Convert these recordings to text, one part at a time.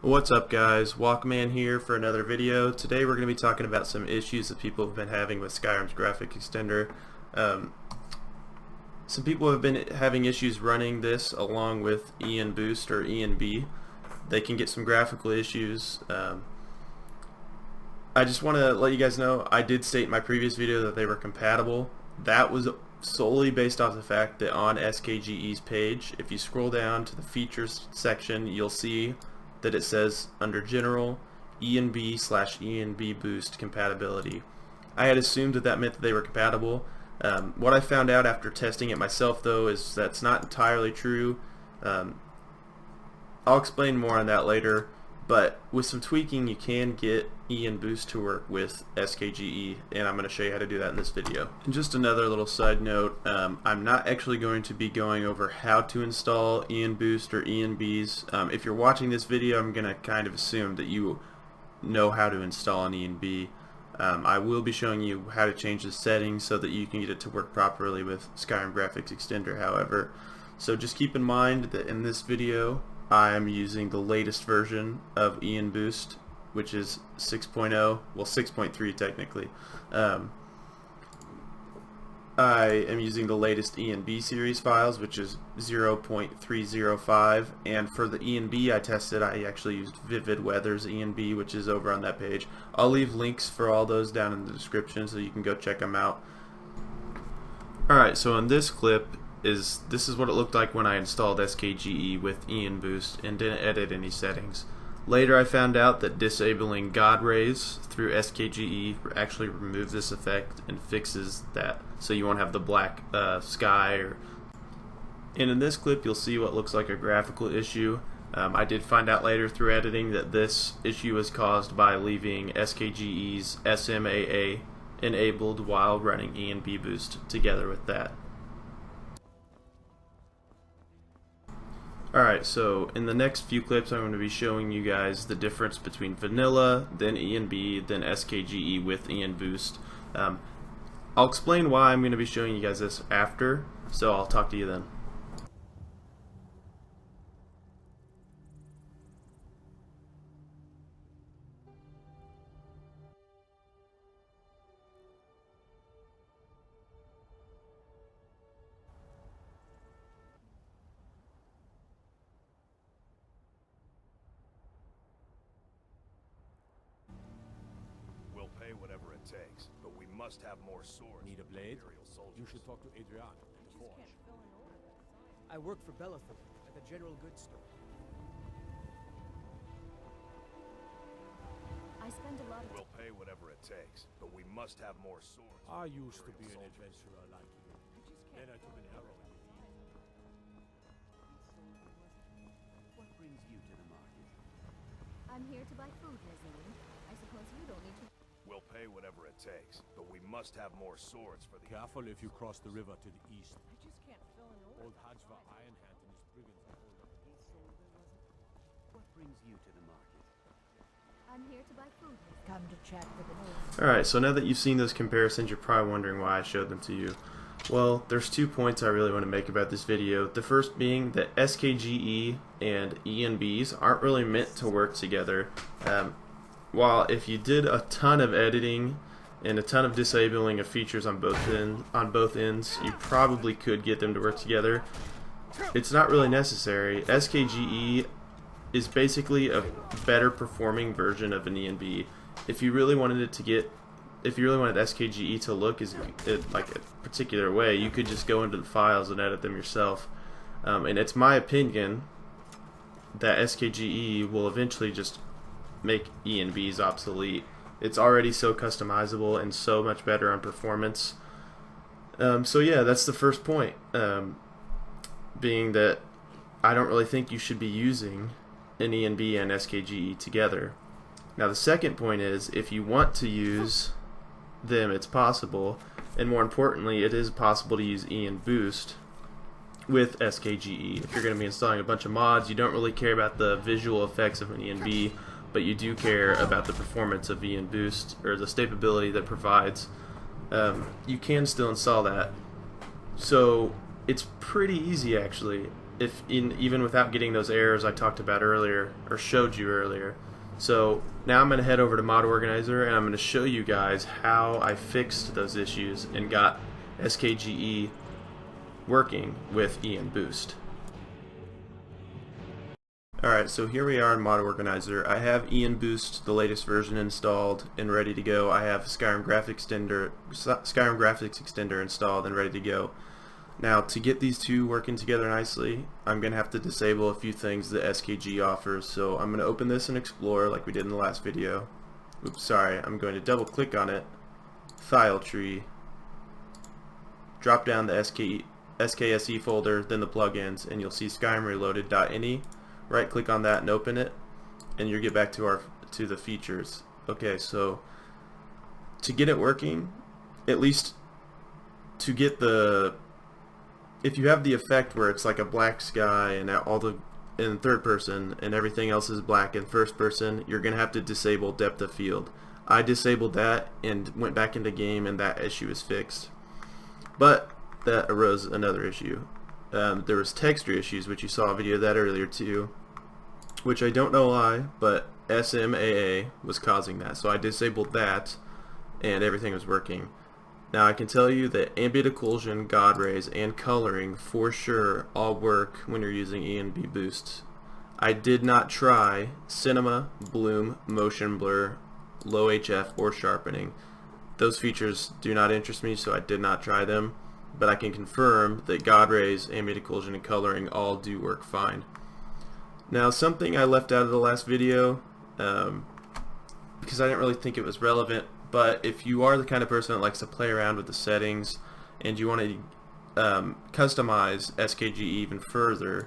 What's up guys, Walkman here for another video. Today we're going to be talking about some issues that people have been having with Skyrim's graphic extender. Some people have been having issues running this along with ENBoost or ENB. They can get some graphical issues. I just want to let you guys know I did state in my previous video that they were compatible. That was solely based off the fact that on SKGE's page, if you scroll down to the features section, you'll see that it says under General ENB/ENBoost compatibility. I had assumed that that meant that they were compatible. What I found out after testing it myself though is that's not entirely true. I'll explain more on that later, but with some tweaking you can get ENBoost to work with SKGE, and I'm going to show you how to do that in this video. And just another little side note, I'm not actually going to be going over how to install ENBoost or ENBs. If you're watching this video, I'm going to kind of assume that you know how to install an ENB. I will be showing you how to change the settings so that you can get it to work properly with Skyrim Graphics Extender, however. So just keep in mind that in this video I am using the latest version of ENBoost, which is 6.0, well 6.3 technically. I am using the latest ENB series files, which is 0.305, and for the ENB I tested, I actually used Vivid Weather's ENB, which is over on that page. I'll leave links for all those down in the description so you can go check them out. Alright, so in this clip, this is what it looked like when I installed SKGE with ENBoost and didn't edit any settings. Later I found out that disabling God rays through SKGE actually removes this effect and fixes that, so you won't have the black sky. And in this clip you'll see what looks like a graphical issue. I did find out later through editing that this issue was caused by leaving SKGE's SMAA enabled while running ENBoost together with that. Alright, so in the next few clips I'm going to be showing you guys the difference between vanilla, then ENB, then SKGE with ENBoost. I'll explain why I'm going to be showing you guys this after, so I'll talk to you then. We'll pay whatever it takes, but we must have more swords. Need a blade? Imperial soldiers. You should talk to Adrian. I work for Bellathor at the General Goods Store. I spend a lot of We'll pay whatever it takes, but we must have more swords. I used to be an Imperial soldiers. adventurer like you. Then I took an arrow in the ear. What brings you to the market? I'm here to buy food, Nazine. I suppose you don't need to. We'll pay whatever it takes, but we must have more swords for the... Careful if you cross the river to the east. I just can't fill an order. Old Hajva Ironhand and his brigands are holding up. What brings you to the market? I'm here to buy food, Nazine. Come to chat with an Alright, so now that you've seen those comparisons, you're probably wondering why I showed them to you. Well, there's 2 points I really want to make about this video. The first being that SKGE and ENBs aren't really meant to work together. While if you did a ton of editing and a ton of disabling of features on both ends, you probably could get them to work together. It's not really necessary. SKGE is basically a better performing version of an ENB. If you really wanted SKGE to look like a particular way, you could just go into the files and edit them yourself. And it's my opinion that SKGE will eventually just make ENBs obsolete. It's already so customizable and so much better on performance. So yeah, that's the first point, being that I don't really think you should be using an ENB and SKGE together. Now the second point is, if you want to use them, it's possible, and more importantly, it is possible to use ENBoost with SKGE. If you're going to be installing a bunch of mods, you don't really care about the visual effects of an ENB, but you do care about the performance of ENBoost, or the stability that provides. You can still install that. So it's pretty easy actually. even without getting those errors I talked about earlier, or showed you earlier. So now I'm going to head over to Mod Organizer, and I'm going to show you guys how I fixed those issues and got SKGE working with ENBoost. Alright, so here we are in Mod Organizer. I have ENBoost, the latest version, installed and ready to go. I have Skyrim Graphics Extender installed and ready to go. Now, to get these two working together nicely, I'm going to have to disable a few things that SKGE offers. So I'm going to open this in Explorer like we did in the last video. Oops, sorry. I'm going to double click on it, File Tree, drop down the SKSE folder, then the plugins, and you'll see Skyrim Reloaded.ini. Right click on that and open it, and you'll get back to the features. Okay, so to get it working, at least to get if you have the effect where it's like a black sky and in third person and everything else is black in first person, you're gonna have to disable depth of field. I disabled that and went back into game, and that issue is fixed. But that arose another issue. There was texture issues, which you saw a video of that earlier too, which I don't know why, but SMAA was causing that. So I disabled that, and everything was working. Now I can tell you that ambient occlusion, God rays, and coloring for sure all work when you're using ENBoost. I did not try cinema, bloom, motion blur, low HF, or sharpening. Those features do not interest me, so I did not try them. But I can confirm that God rays, ambient occlusion, and coloring all do work fine. Now, something I left out of the last video, because I didn't really think it was relevant, but if you are the kind of person that likes to play around with the settings and you want to customize SKGE even further,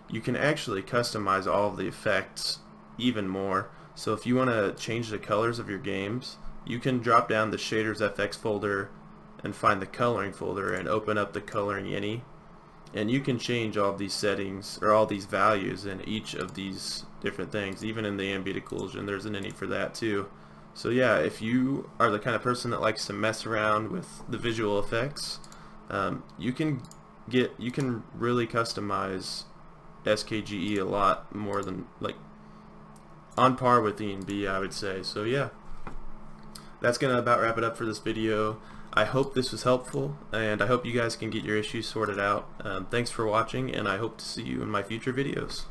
you can actually customize all of the effects even more. So if you want to change the colors of your games, you can drop down the Shaders FX folder and find the coloring folder and open up the coloring ini, and you can change all of these settings or all these values in each of these different things. Even in the ambient occlusion, there's an ini for that too. So yeah, if you are the kind of person that likes to mess around with the visual effects, you can really customize SKGE a lot more than, like, on par with ENB, I would say. So yeah, that's gonna about wrap it up for this video. I hope this was helpful, and I hope you guys can get your issues sorted out. Thanks for watching, and I hope to see you in my future videos.